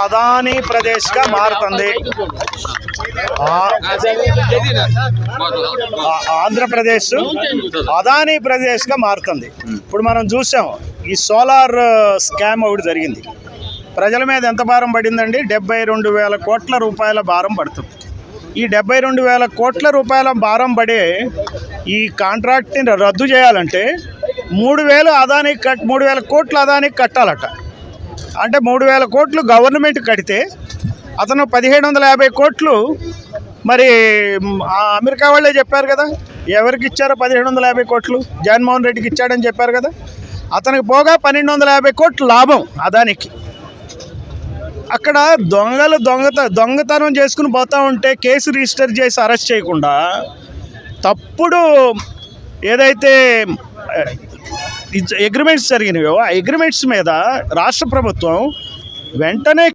అదానీ ప్రదేశ్గా మారుతుంది. ఆంధ్రప్రదేశ్ అదానీ ప్రదేశ్గా మారుతుంది. ఇప్పుడు మనం చూసాం ఈ సోలార్ స్కామ్ ఒకటి జరిగింది. ప్రజల మీద ఎంత భారం పడిందండి? 72,000 కోట్ల రూపాయల భారం పడుతుంది. ఈ 72,000 కోట్ల రూపాయల భారం పడే ఈ కాంట్రాక్ట్ని రద్దు చేయాలంటే 3,000 కోట్లు అదానికి కట్టాలట. అంటే 3,000 కోట్లు గవర్నమెంట్ కడితే అతను 1,750 కోట్లు మరి అమెరికా వాళ్ళే చెప్పారు కదా, ఎవరికి ఇచ్చారో 1,750 కోట్లు జగన్మోహన్ రెడ్డికి ఇచ్చాడని చెప్పారు కదా. అతనికి పోగా 1,250 కోట్లు లాభం అదానికి. అక్కడ దొంగతనం చేసుకుని పోతూ ఉంటే కేసు రిజిస్టర్ చేసి అరెస్ట్ చేయకుండా తప్పుడు ఏదైతే అగ్రిమెంట్స్ జరిగినాయో ఆ అగ్రిమెంట్స్ మీద రాష్ట్ర ప్రభుత్వం వెంటనే